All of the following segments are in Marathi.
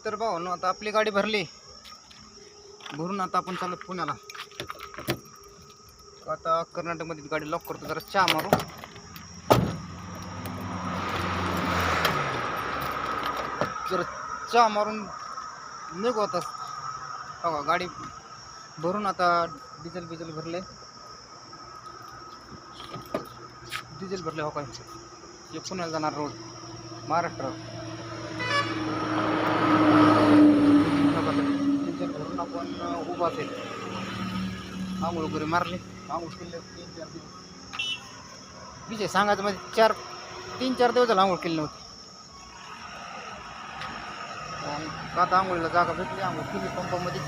तर भावांनो आता आपली गाडी भरली, भरून आता आपण चालू पुण्याला. आता कर्नाटकमध्ये गाडी लॉक करतो, जरा चहा मारू. जरा चहा मारून निघू आता. बघा गाडी भरून आता डिझेल भरले, हो काय. हे पुण्याला जाणार रोड, महाराष्ट्र. डिझेल भरून आपण उभा असेल. आंघोळ वगैरे मारले, आंघोळ केले 3-4 दिवस. विषय सांगायचं म्हणजे 3-4 दिवस झाला आंघोळ केली नव्हती. आता आंघोळीला जागा भेटली, आंघोळ केली पंपामध्ये.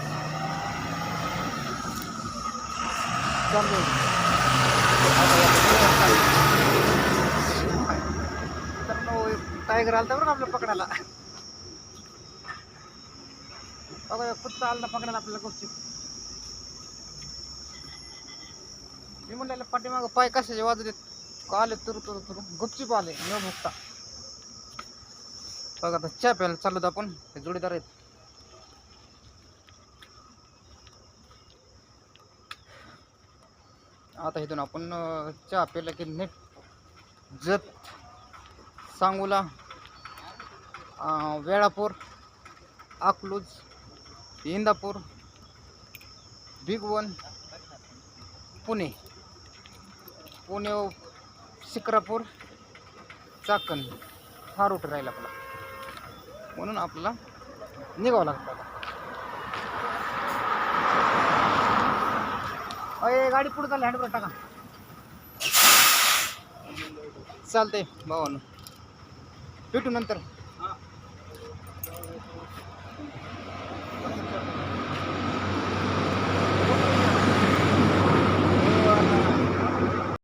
टायगर आलता बरं आपल्या पकडायला. बघा कुत्ता आला पकडायला आपल्याला गुपचूप. मी म्हणलेलं पाठीमागं पाय कशाचे वाजत आले, तुरु गुपचूप आले न भुकता. बघा आता चहा प्यायला चाललो आपण, हे जोडीदार आहेत. आता इथून आपण चहा प्यायला की नेट जत, सांगोला, वेळापूर, अकलूज, इंदापूर, भिगवण, पुणे, शिक्रापूर, चाकण हा रूट राहील आपला. म्हणून आपल्याला निघावं लागतं. अरे गाडी पुढे चालली, हँडब्रेक टाका. चालतंय भावांनो, भेटू नंतर.